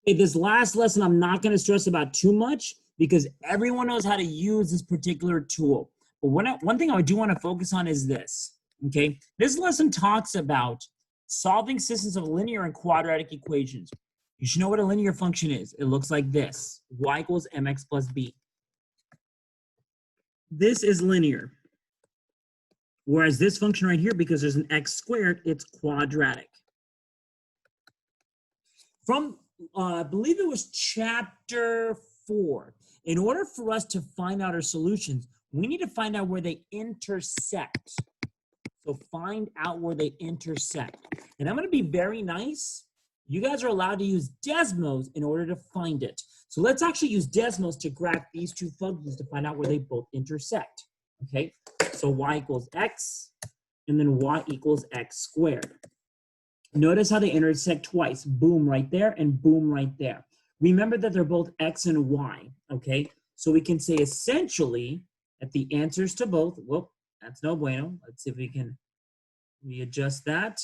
Okay, this last lesson, I'm not going to stress about too much because everyone knows how to use this particular tool. But one thing I do want to focus on is this, okay? This lesson talks about solving systems of linear and quadratic equations. You should know what a linear function is. It looks like this, y equals mx plus b. This is linear. Whereas this function right here, because there's an x squared, it's quadratic. From, I believe it was chapter 4, in order for us to find out our solutions, we need to find out where they intersect. So find out where they intersect. And I'm going to be very nice. You guys are allowed to use Desmos in order to find it. So let's actually use Desmos to graph these two functions to find out where they both intersect. Okay, so y equals x, and then y equals x squared. Notice how they intersect twice. Boom right there and boom right there. Remember that they're both x and y, okay? So we can say essentially that the answers to both, whoop, that's no bueno. Let's see if we can readjust that.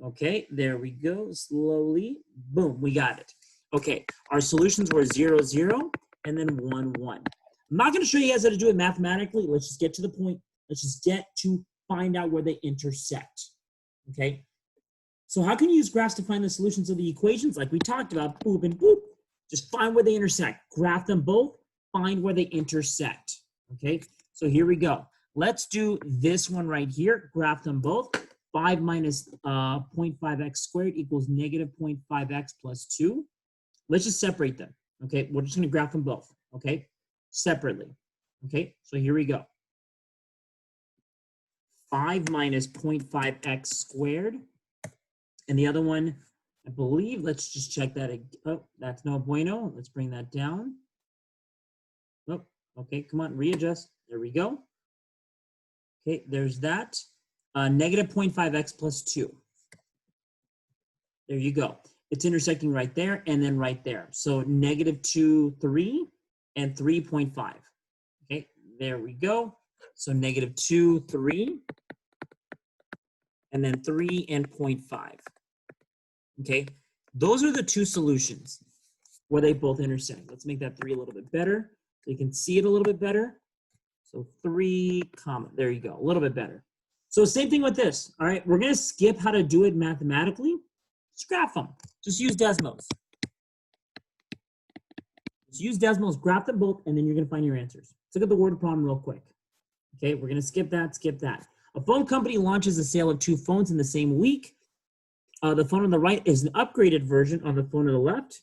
Okay, there we go, slowly. Boom, we got it. Okay, our solutions were 0, 0, and then 1, 1. I'm not going to show you guys how to do it mathematically. Let's just get to the point. Let's just get to find out where they intersect, okay? So how can you use graphs to find the solutions of the equations? Like we talked about, boop and boop. Just find where they intersect. Graph them both, find where they intersect, okay? So here we go. Let's do this one right here. Graph them both. 5 minus 0.5x squared equals negative 0.5x plus 2. Let's just separate them, okay? We're just going to graph them both, okay? Separately, okay? So here we go. 5 minus 0.5x squared. And the other one, I believe, let's just check that. Oh, that's no bueno. Let's bring that down. Oh, okay, come on, readjust. There we go. Okay, there's that. Negative 0.5x plus 2. There you go. It's intersecting right there and then right there. So negative 2, 3, and 3.5. Okay, there we go. So negative 2, 3, and then 3 and 0.5. Okay, those are the two solutions where they both intersect. Let's make that 3 a little bit better so you can see it a little bit better. So 3, comma, there you go, a little bit better. So same thing with this, all right? We're going to skip how to do it mathematically. Just graph them. Just use Desmos. Just use Desmos, graph them both, and then you're going to find your answers. Let's look at the word problem real quick. Okay, we're going to skip that, skip that. A phone company launches a sale of 2 phones in the same week. The phone on the right is an upgraded version on the phone on the left.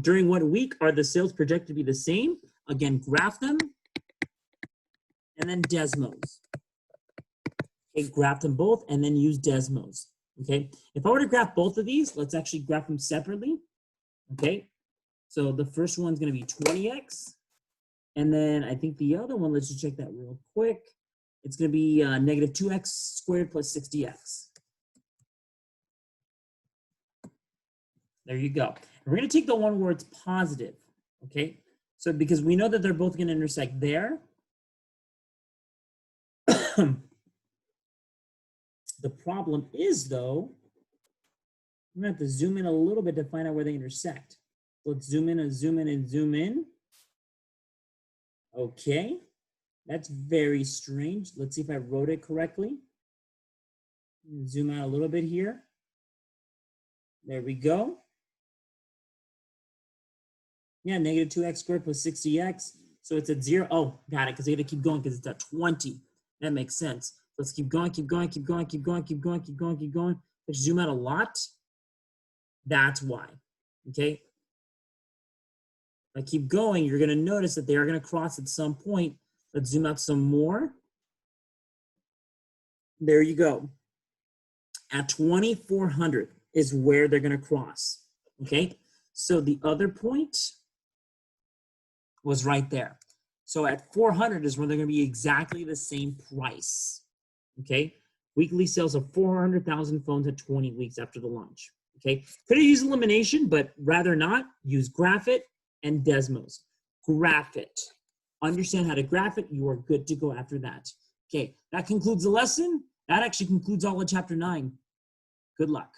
During what week are the sales projected to be the same? Again, graph them, and then Desmos. Okay, graph them both, and then use Desmos. Okay, if I were to graph both of these, let's actually graph them separately. Okay, so the first one's going to be 20x, and then I think the other one, let's just check that real quick. It's going to be negative 2x squared plus 60x. There you go. And we're going to take the one where it's positive, okay? So because we know that they're both going to intersect there. The problem is, though, we're going to have to zoom in a little bit to find out where they intersect. So let's zoom in and zoom in and zoom in. Okay, that's very strange. Let's see if I wrote it correctly. Zoom out a little bit here. There we go. Yeah, negative 2x squared plus 60x. So it's at 0. Oh, got it, because I got to keep going because it's at 20. That makes sense. Let's keep going, keep going, keep going, keep going, keep going, keep going, keep going. Let's zoom out a lot. That's why, okay? If I keep going, you're going to notice that they are going to cross at some point. Let's zoom out some more. There you go. At 2400 is where they're going to cross, okay? So the other point was right there. So at 400 is where they're going to be exactly the same price, okay? Weekly sales of 400,000 phones at 20 weeks after the launch, okay? Could have used elimination, but rather not. Use graph it and Desmos. Graph it. Understand how to graph it. You are good to go after that. Okay, that concludes the lesson. That actually concludes all of chapter 9. Good luck.